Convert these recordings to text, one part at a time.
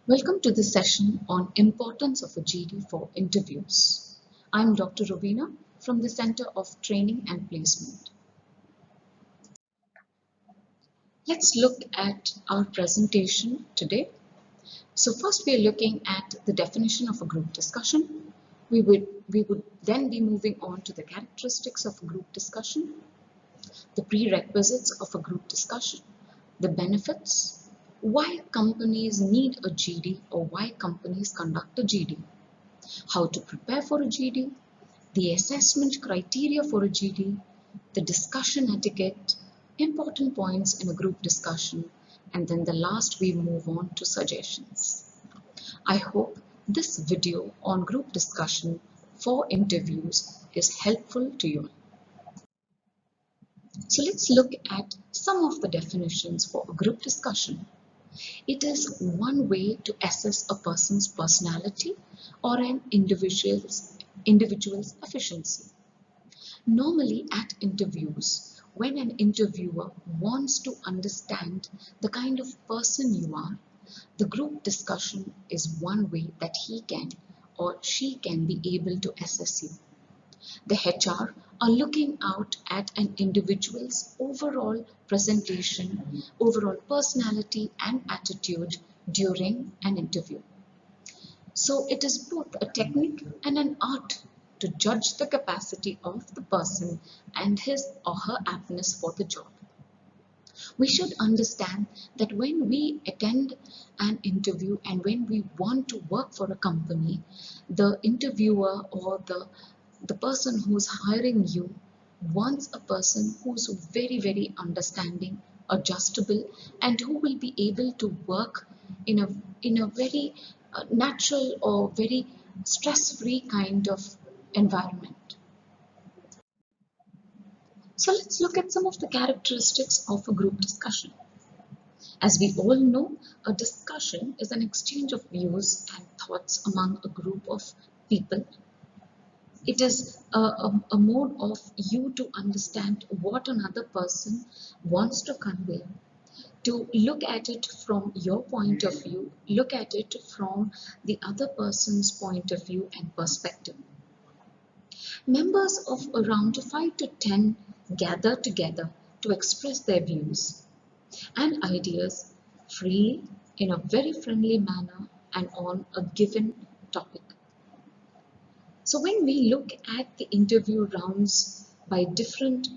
Welcome to this session on importance of a GD for interviews. I'm Dr. Rovina from the Center of Training and Placement. Let's look at our presentation today. So first we are looking at the definition of a group discussion. We would then be moving on to the characteristics of a group discussion, the prerequisites of a group discussion, the benefits, why companies need a GD or why companies conduct a GD, how to prepare for a GD, the assessment criteria for a GD, the discussion etiquette, important points in a group discussion, and then the last we move on to suggestions. I hope this video on group discussion for interviews is helpful to you. So let's look at some of the definitions for a group discussion. It is one way to assess a person's personality or an individual's efficiency. Normally at interviews, when an interviewer wants to understand the kind of person you are, the group discussion is one way that he can or she can be able to assess you. The HR are looking out at an individual's overall presentation, overall personality and attitude during an interview. So it is both a technique and an art to judge the capacity of the person and his or her aptness for the job. We should understand that when we attend an interview and when we want to work for a company, the interviewer or the person who's hiring you wants a person who's very understanding, adjustable, and who will be able to work in a very natural or very stress-free kind of environment. So let's look at some of the characteristics of a group discussion. As we all know, a discussion is an exchange of views and thoughts among a group of people. It is a mode of you to understand what another person wants to convey, to look at it from your point of view, look at it from the other person's point of view and perspective. Members of around 5 to 10 gather together to express their views and ideas freely in a very friendly manner and on a given topic. So when we look at the interview rounds by different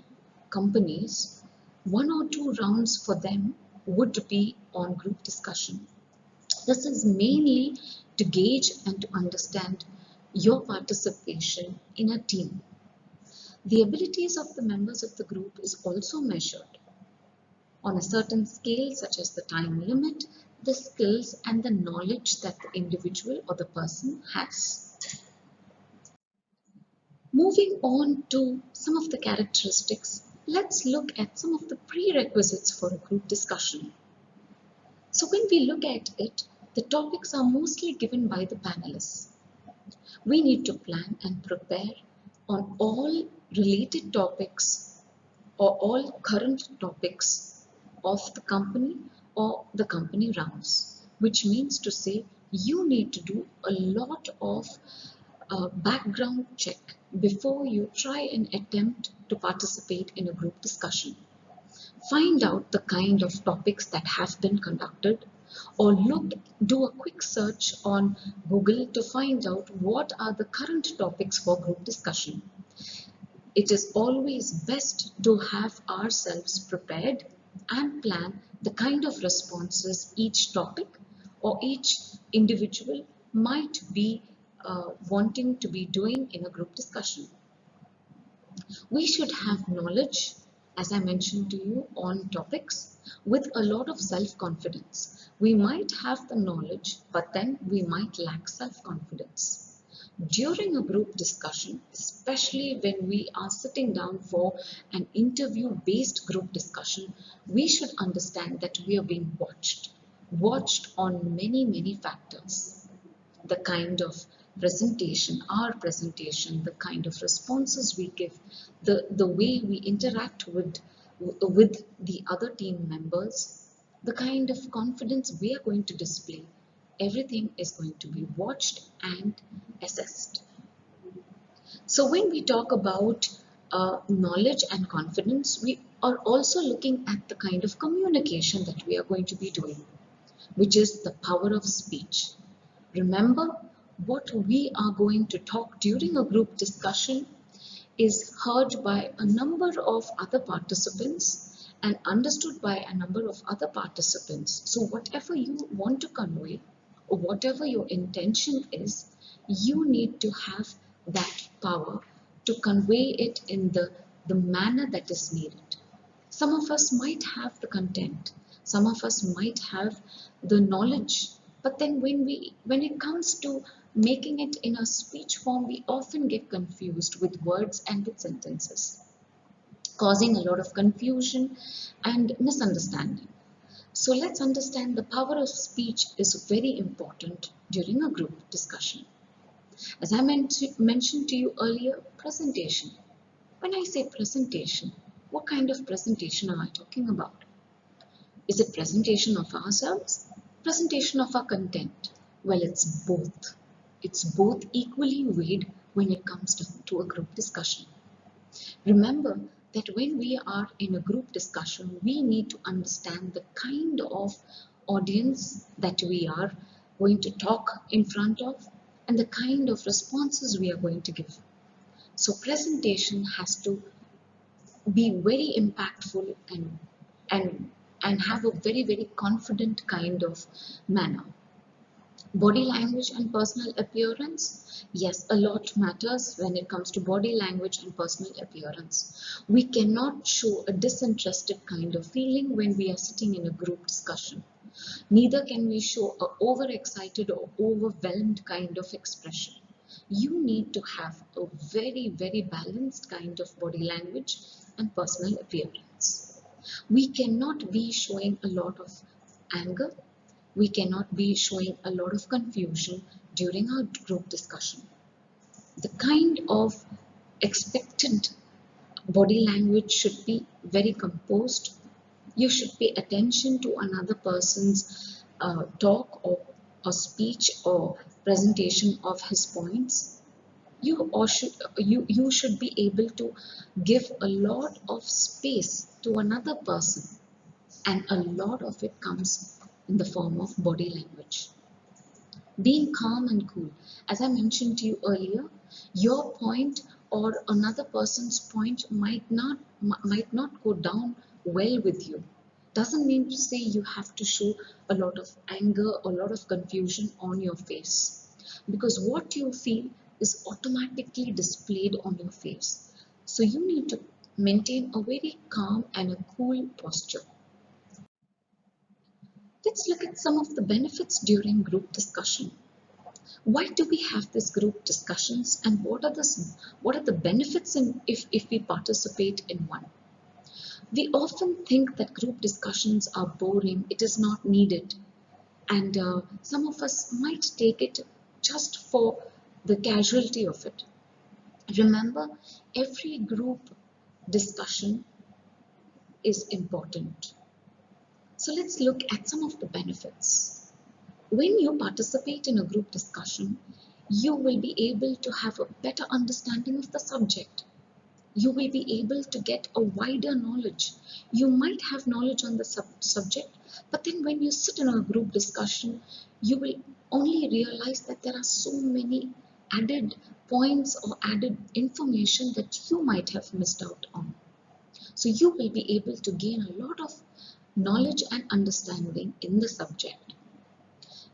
companies, one or two rounds for them would be on group discussion. This is mainly to gauge and to understand your participation in a team. The abilities of the members of the group is also measured on a certain scale, such as the time limit, the skills and the knowledge that the individual or the person has. Moving on to some of the characteristics, let's look at some of the prerequisites for a group discussion. So when we look at it, the topics are mostly given by the panelists. We need to plan and prepare on all related topics or all current topics of the company or the company rounds, which means to say you need to do a lot of background check before you try and attempt to participate in a group discussion. Find out the kind of topics that have been conducted, or do a quick search on Google to find out what are the current topics for group discussion. It is always best to have ourselves prepared and plan the kind of responses each topic or each individual might be wanting to be doing in a group discussion. We should have knowledge, as I mentioned to you, on topics with a lot of self-confidence. We might have the knowledge, but then we might lack self-confidence. During a group discussion, especially when we are sitting down for an interview-based group discussion, we should understand that we are being watched on many factors. The kind of presentation, our presentation, the kind of responses we give, the way we interact with the other team members, the kind of confidence we are going to display, everything is going to be watched and assessed. So when we talk about knowledge and confidence, we are also looking at the kind of communication that we are going to be doing, which is the power of speech. Remember, what we are going to talk during a group discussion is heard by a number of other participants and understood by a number of other participants. So whatever you want to convey or whatever your intention is, you need to have that power to convey it in the manner that is needed. Some of us might have the content, some of us might have the knowledge, but then when it comes to making it in a speech form, we often get confused with words and with sentences, causing a lot of confusion and misunderstanding. So let's understand the power of speech is very important during a group discussion. As I mentioned to you earlier, presentation. When I say presentation, what kind of presentation am I talking about? Is it presentation of ourselves? Presentation of our content? Well, it's both. It's both equally weighed when it comes to a group discussion. Remember that when we are in a group discussion, we need to understand the kind of audience that we are going to talk in front of and the kind of responses we are going to give. So presentation has to be very impactful and and have a very confident kind of manner. Body language and personal appearance. Yes, a lot matters when it comes to body language and personal appearance. We cannot show a disinterested kind of feeling when we are sitting in a group discussion. Neither can we show a overexcited or overwhelmed kind of expression. You need to have a very balanced kind of body language and personal appearance. We cannot be showing a lot of anger. We cannot be showing a lot of confusion during our group discussion. The kind of expected body language should be very composed. You should pay attention to another person's talk or speech or presentation of his points. You should be able to give a lot of space to another person, and a lot of it comes in the form of body language. Being calm and cool. As I mentioned to you earlier, your point or another person's point might not go down well with you. Doesn't mean to say you have to show a lot of anger or a lot of confusion on your face, because what you feel is automatically displayed on your face. So you need to maintain a very calm and a cool posture. Let's look at some of the benefits during group discussion. Why do we have these group discussions, and what are the benefits if we participate in one? We often think that group discussions are boring, it is not needed, and some of us might take it just for the casualty of it. Remember, every group discussion is important. So let's look at some of the benefits. When you participate in a group discussion, you will be able to have a better understanding of the subject. You will be able to get a wider knowledge. You might have knowledge on the subject, but then when you sit in a group discussion, you will only realize that there are so many added points or added information that you might have missed out on. So you will be able to gain a lot of knowledge and understanding in the subject.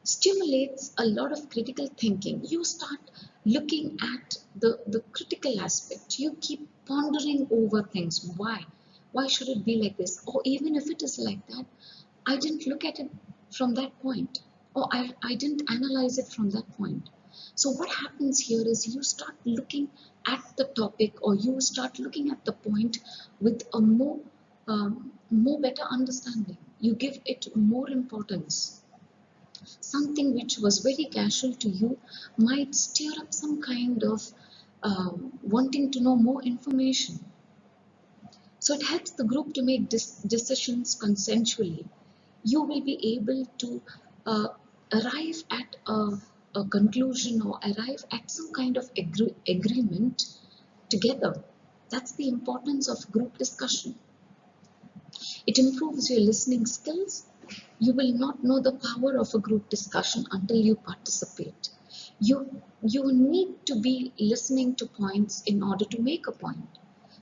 Stimulates a lot of critical thinking. You start looking at the critical aspect. You keep pondering over things. Why? Why should it be like this? Or even if it is like that, I didn't look at it from that point. Or I didn't analyze it from that point. So what happens here is you start looking at the topic, or you start looking at the point with a more better understanding. You give it more importance. Something which was very casual to you might stir up some kind of wanting to know more information. So it helps the group to make decisions consensually. You will be able to uh, arrive at a conclusion or arrive at some kind of agreement together. That's the importance of group discussion. It improves your listening skills. You will not know the power of a group discussion until you participate. You need to be listening to points in order to make a point.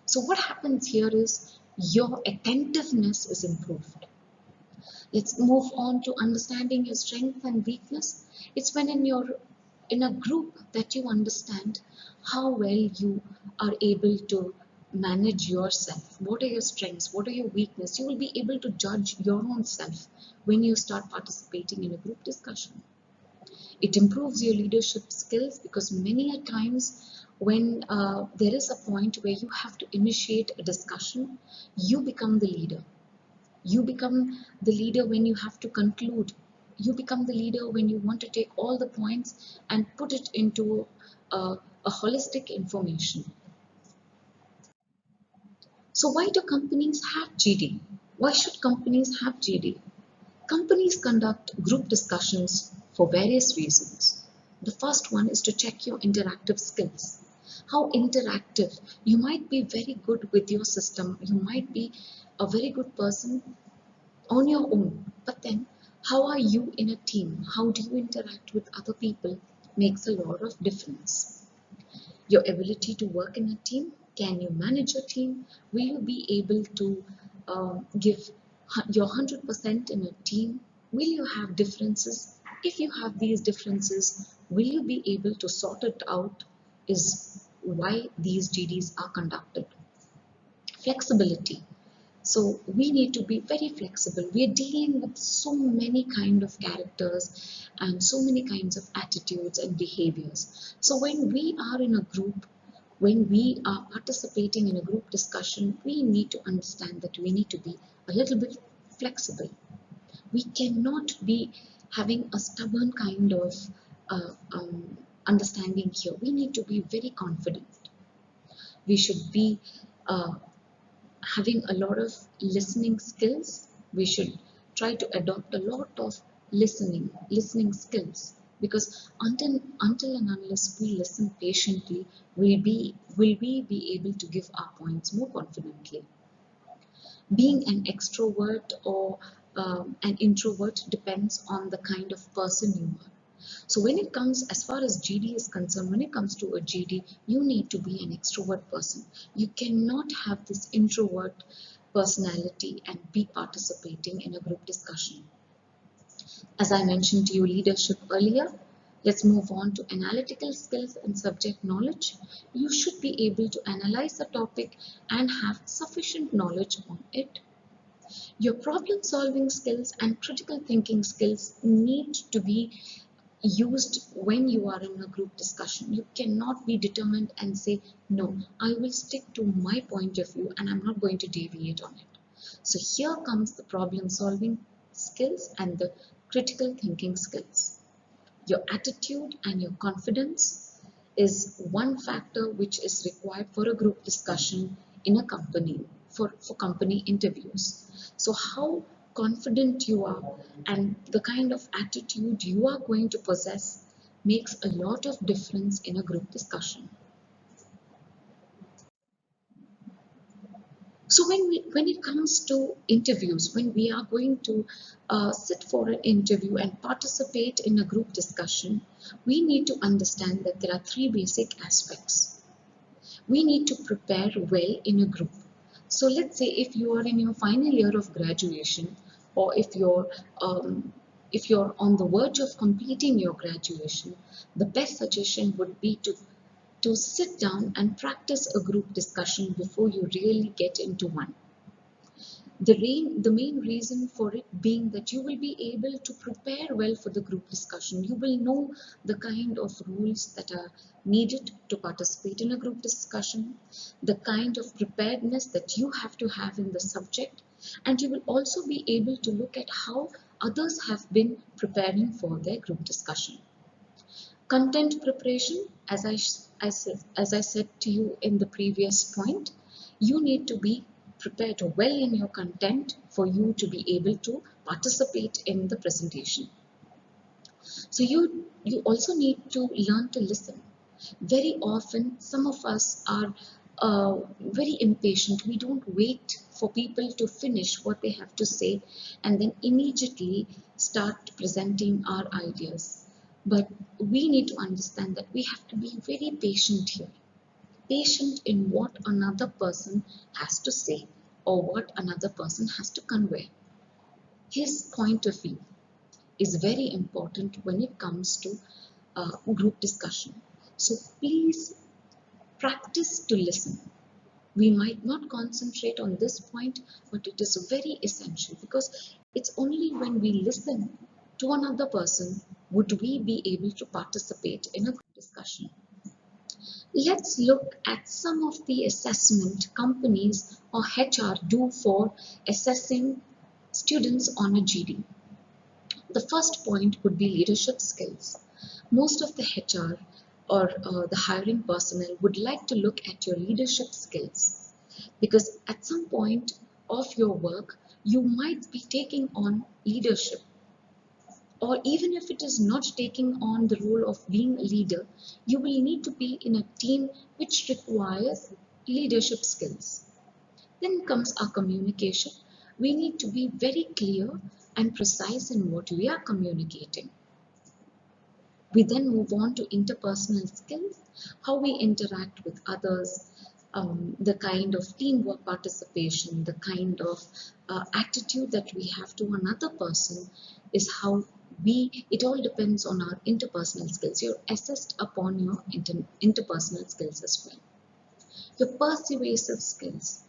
So what happens here is your attentiveness is improved. Let's move on to understanding your strength and weakness. It's when in a group that you understand how well you are able to manage yourself. What are your strengths? What are your weaknesses? You will be able to judge your own self when you start participating in a group discussion. It improves your leadership skills because many a times when there is a point where you have to initiate a discussion, you become the leader. You become the leader when you have to conclude. You become the leader when you want to take all the points and put it into a holistic information. So why do companies have GD? Why should companies have GD? Companies conduct group discussions for various reasons. The first one is to check your interactive skills. How interactive? You might be very good with your system. You might be a very good person on your own. But then, how are you in a team? How do you interact with other people makes a lot of difference. Your ability to work in a team, can you manage a team? Will you be able to give your 100% in a team? Will you have differences? If you have these differences, will you be able to sort it out? Is why these GDs are conducted. Flexibility. So we need to be very flexible. We are dealing with so many kind of characters and so many kinds of attitudes and behaviors. So when we are in a group, when we are participating in a group discussion, we need to understand that we need to be a little bit flexible. We cannot be having a stubborn kind of understanding here. We need to be very confident. We should be uh, having a lot of listening skills. We should try to adopt a lot of listening skills, because until and unless we listen patiently, will we be able to give our points more confidently. Being an extrovert or an introvert depends on the kind of person you are. So when it comes, as far as GD is concerned, when it comes to a GD, you need to be an extrovert person. You cannot have this introvert personality and be participating in a group discussion. As I mentioned to you leadership earlier, let's move on to analytical skills and subject knowledge. You should be able to analyze a topic and have sufficient knowledge on it. Your problem solving skills and critical thinking skills need to be used when you are in a group discussion. You cannot be determined and say, no, I will stick to my point of view and I'm not going to deviate on it. So here comes the problem solving skills and the critical thinking skills. Your attitude and your confidence is one factor which is required for a group discussion in a company, for company interviews. So how confident you are and the kind of attitude you are going to possess makes a lot of difference in a group discussion. So when it comes to interviews, when we are going to sit for an interview and participate in a group discussion, we need to understand that there are three basic aspects. We need to prepare well in a group. So let's say if you are in your final year of graduation, or um, if you're on the verge of completing your graduation, the best suggestion would be to sit down and practice a group discussion before you really get into one. The main reason for it being that you will be able to prepare well for the group discussion. You will know the kind of rules that are needed to participate in a group discussion, the kind of preparedness that you have to have in the subject, and you will also be able to look at how others have been preparing for their group discussion. Content preparation, as I said to you in the previous point, you need to be prepared well in your content for you to be able to participate in the presentation. So you also need to learn to listen. Very often, some of us are very impatient. We don't wait for people to finish what they have to say and then immediately start presenting our ideas. But we need to understand that we have to be very patient here. Patient in what another person has to say or what another person has to convey. His point of view is very important when it comes to group discussion. So please practice to listen. We might not concentrate on this point, but it is very essential because it's only when we listen to another person would we be able to participate in a group discussion. Let's look at some of the assessment companies or HR do for assessing students on a GD. The first point would be leadership skills. Most of the HR or the hiring personnel would like to look at your leadership skills because at some point of your work, you might be taking on leadership, or even if it is not taking on the role of being a leader, you will need to be in a team which requires leadership skills. Then comes our communication. We need to be very clear and precise in what we are communicating. We then move on to interpersonal skills, how we interact with others, the kind of teamwork participation, the kind of attitude that we have to another person is how it all depends on our interpersonal skills. You're assessed upon your interpersonal skills as well. Your persuasive skills.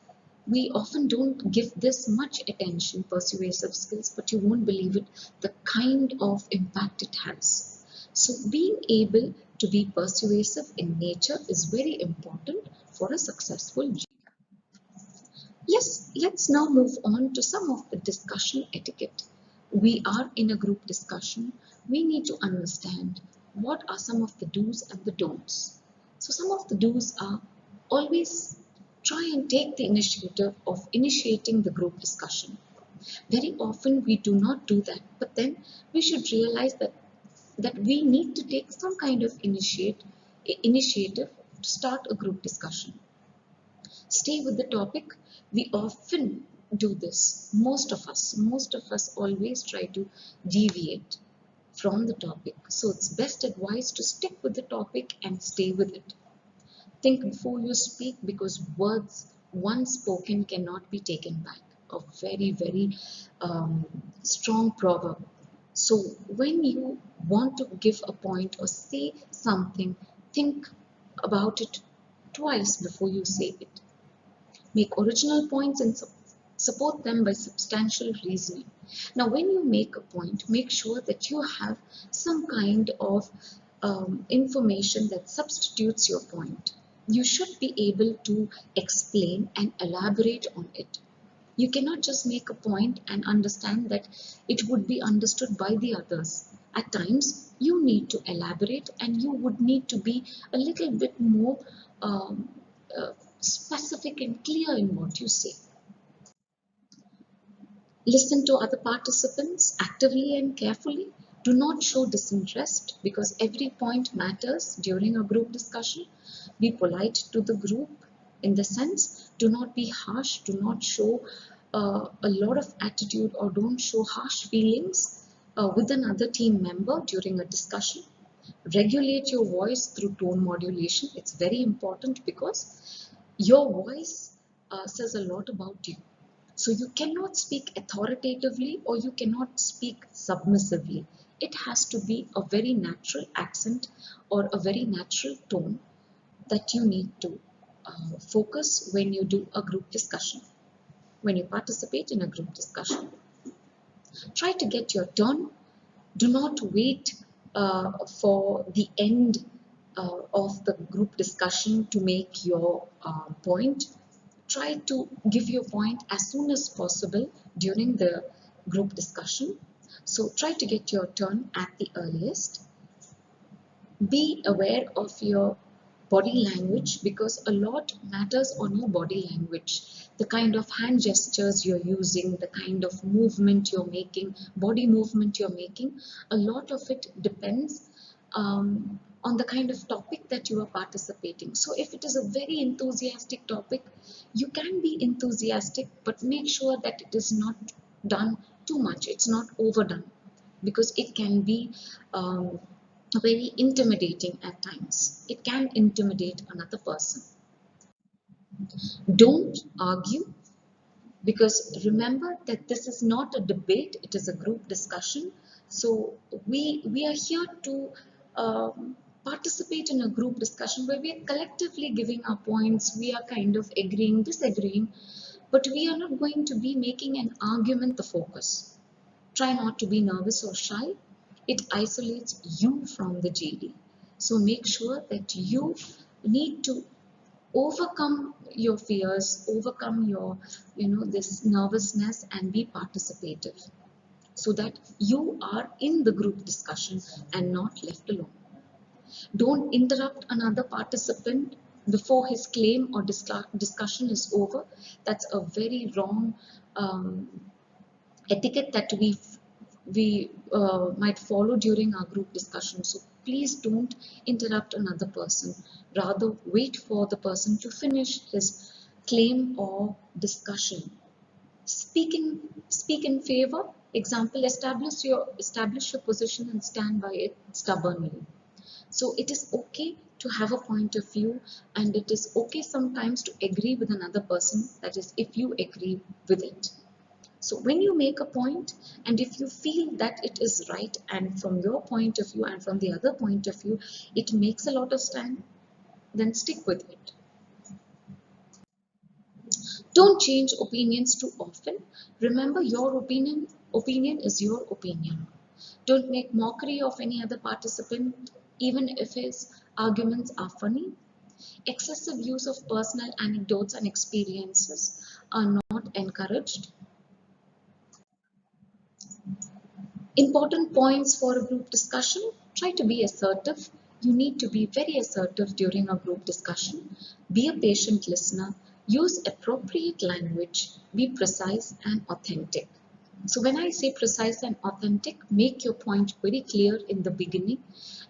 We often don't give this much attention, persuasive skills, but you won't believe it, the kind of impact it has. So being able to be persuasive in nature is very important for a successful GD. Yes, let's now move on to some of the discussion etiquette. We are in a group discussion. We need to understand what are some of the do's and the don'ts. So some of the do's are always try and take the initiative of initiating the group discussion. Very often we do not do that, but then we should realize that we need to take some kind of initiative to start a group discussion. Stay with the topic. We often do this. Most of us always try to deviate from the topic. So it's best advice to stick with the topic and stay with it. Think before you speak because words once spoken cannot be taken back. A very, very strong proverb. So when you want to give a point or say something, think about it twice before you say it. Make original points and support them by substantial reasoning. Now, when you make a point, make sure that you have some kind of information that substitutes your point. You should be able to explain and elaborate on it. You cannot just make a point and understand that it would be understood by the others. At times, you need to elaborate and you would need to be a little bit more um, uh, specific and clear in what you say. Listen to other participants actively and carefully. Do not show disinterest because every point matters during a group discussion. Be polite to the group in the sense, do not be harsh, do not show a lot of attitude or don't show harsh feelings with another team member during a discussion. Regulate your voice through tone modulation. It's very important because your voice says a lot about you. So you cannot speak authoritatively or you cannot speak submissively. It has to be a very natural accent or a very natural tone that you need to focus when you do a group discussion, when you participate in a group discussion. Try to get your turn. Do not wait for the end of the group discussion to make your point. Try to give your point as soon as possible during the group discussion. So try to get your turn at the earliest. Be aware of your body language, because a lot matters on your body language. The kind of hand gestures you're using, the kind of movement you're making, body movement you're making, a lot of it depends on the kind of topic that you are participating. So if it is a very enthusiastic topic, you can be enthusiastic, but make sure that it is not done too much, it's not overdone, because it can be very intimidating at times. It can intimidate another person. Don't argue, because remember that this is not a debate, it is a group discussion. So we are here to participate in a group discussion where we are collectively giving our points, we are kind of agreeing, disagreeing, but we are not going to be making an argument the focus. Try not to be nervous or shy. It isolates you from the GD. So make sure that you need to overcome your fears, overcome your, this nervousness, and be participative, so that you are in the group discussion and not left alone. Don't interrupt another participant before his claim or discussion is over. That's a very wrong etiquette that we might follow during our group discussion. So please don't interrupt another person. Rather, wait for the person to finish his claim or discussion. Speak in favor. Example: establish your position and stand by it stubbornly. So it is okay to have a point of view, and it is okay sometimes to agree with another person. That is, if you agree with it. So when you make a point, and if you feel that it is right, and from your point of view and from the other point of view, it makes a lot of sense, then stick with it. Don't change opinions too often. Remember, your opinion is your opinion. Don't make mockery of any other participant, even if his arguments are funny. Excessive use of personal anecdotes and experiences are not encouraged. Important points for a group discussion: try to be assertive. You need to be very assertive during a group discussion. Be a patient listener. Use appropriate language. Be precise and authentic. So when I say precise and authentic, make your point very clear in the beginning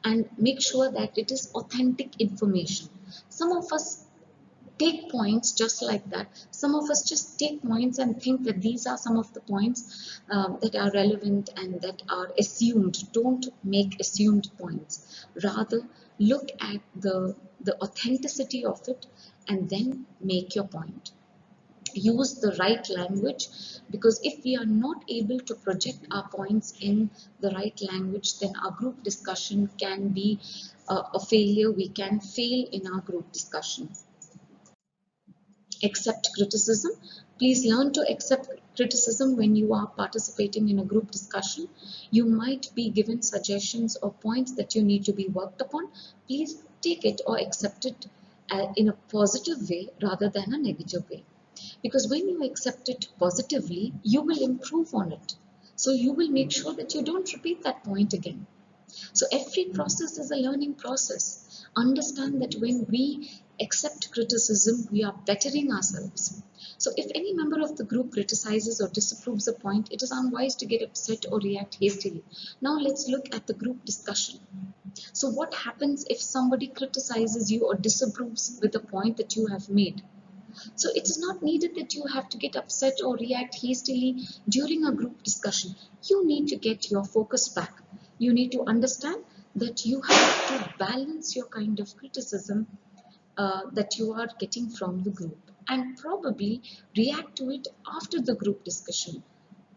and make sure that it is authentic information. Some of us take points just like that. Some of us just take points and think that these are some of the points that are relevant and that are assumed. Don't make assumed points. Rather, look at the authenticity of it and then make your point. Use the right language, because if we are not able to project our points in the right language, then our group discussion can be a failure. We can fail in our group discussion. Accept criticism. Please learn to accept criticism when you are participating in a group discussion. You might be given suggestions or points that you need to be worked upon. Please take it or accept it in a positive way rather than a negative way. Because when you accept it positively, you will improve on it. So you will make sure that you don't repeat that point again. So every process is a learning process. Understand that when we accept criticism, we are bettering ourselves. So if any member of the group criticizes or disapproves a point, it is unwise to get upset or react hastily. Now let's look at the group discussion. So what happens if somebody criticizes you or disapproves with a point that you have made? So it is not needed that you have to get upset or react hastily during a group discussion. You need to get your focus back. You need to understand that you have to balance your kind of criticism that you are getting from the group, and probably react to it after the group discussion.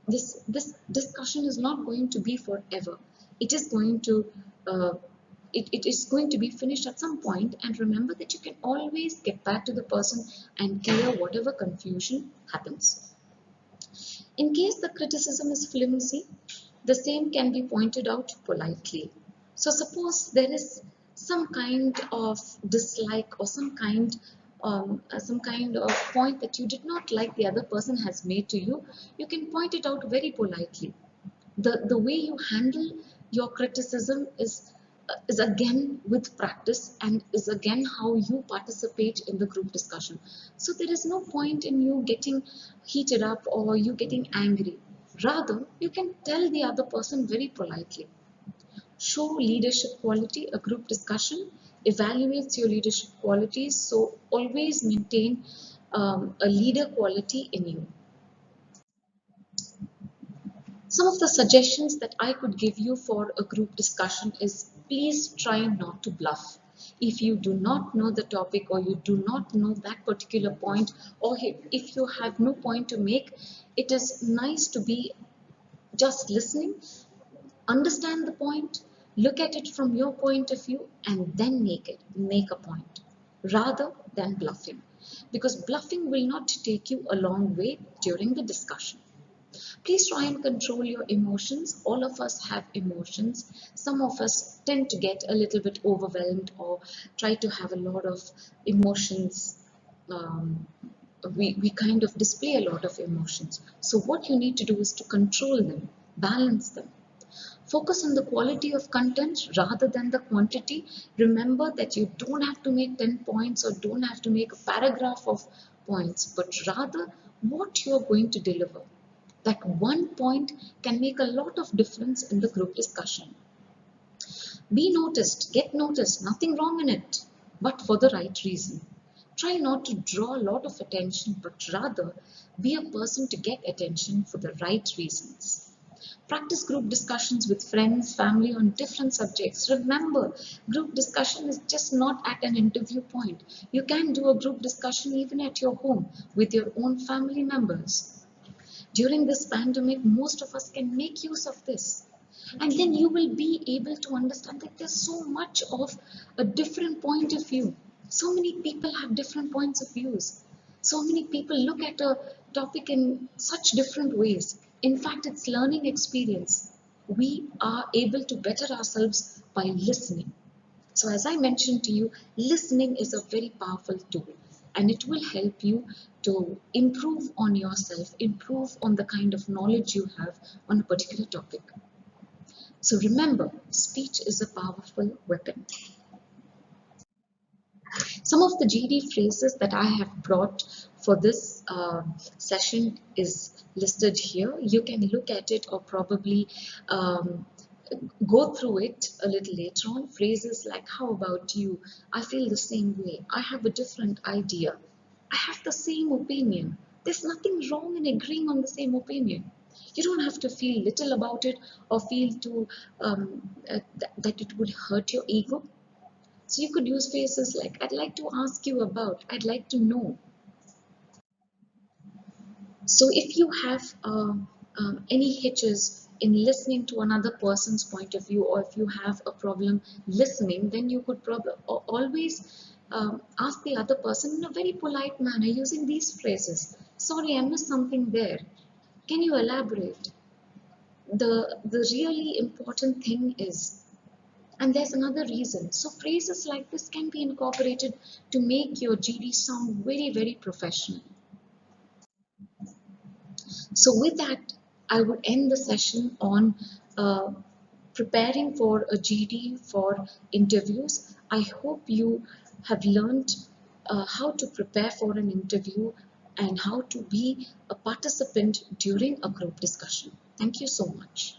This discussion is not going to be forever. It is going to uh, it is going to be finished at some point, and remember that you can always get back to the person and clear whatever confusion happens. In case the criticism is flimsy, the same can be pointed out politely. So suppose there is some kind of dislike or some kind of point that you did not like the other person has made to you, you can point it out very politely. The way you handle your criticism is is again with practice and is again how you participate in the group discussion. So there is no point in you getting heated up or you getting angry. Rather, you can tell the other person very politely. Show leadership quality. A group discussion evaluates your leadership qualities, so always maintain a leader quality in you. Some of the suggestions that I could give you for a group discussion is please try not to bluff. If you do not know the topic or you do not know that particular point, or if you have no point to make, it is nice to be just listening, understand the point, look at it from your point of view, and then make a point rather than bluffing. Because bluffing will not take you a long way during the discussion. Please try and control your emotions. All of us have emotions. Some of us tend to get a little bit overwhelmed or try to have a lot of emotions. Um, we kind of display a lot of emotions. So, what you need to do is to control them, balance them. Focus on the quality of content rather than the quantity. Remember that you don't have to make 10 points or don't have to make a paragraph of points, but rather what you're going to deliver. That one point can make a lot of difference in the group discussion. Be noticed, get noticed, nothing wrong in it, but for the right reason. Try not to draw a lot of attention, but rather be a person to get attention for the right reasons. Practice group discussions with friends, family on different subjects. Remember, group discussion is just not at an interview point. You can do a group discussion even at your home with your own family members. During this pandemic, most of us can make use of this. And then you will be able to understand that there's so much of a different point of view. So many people have different points of views. So many people look at a topic in such different ways. In fact, it's learning experience. We are able to better ourselves by listening. So, as I mentioned to you, listening is a very powerful tool and it will help you to improve on yourself, improve on the kind of knowledge you have on a particular topic. So, remember, speech is a powerful weapon. Some of the GD phrases that I have brought for this session is listed here. You can look at it or probably um, go through it a little later on. Phrases like, how about you? I feel the same way. I have a different idea. I have the same opinion. There's nothing wrong in agreeing on the same opinion. You don't have to feel little about it or feel that it would hurt your ego. So you could use phrases like, I'd like to ask you about, I'd like to know. So if you have any hitches in listening to another person's point of view, or if you have a problem listening, then you could always ask the other person in a very polite manner using these phrases. Sorry, I missed something there. Can you elaborate? The really important thing is, and there's another reason. So phrases like this can be incorporated to make your GD sound very, very professional. So with that, I would end the session on uh, preparing for a GD for interviews. I hope you have learned how to prepare for an interview and how to be a participant during a group discussion. Thank you so much.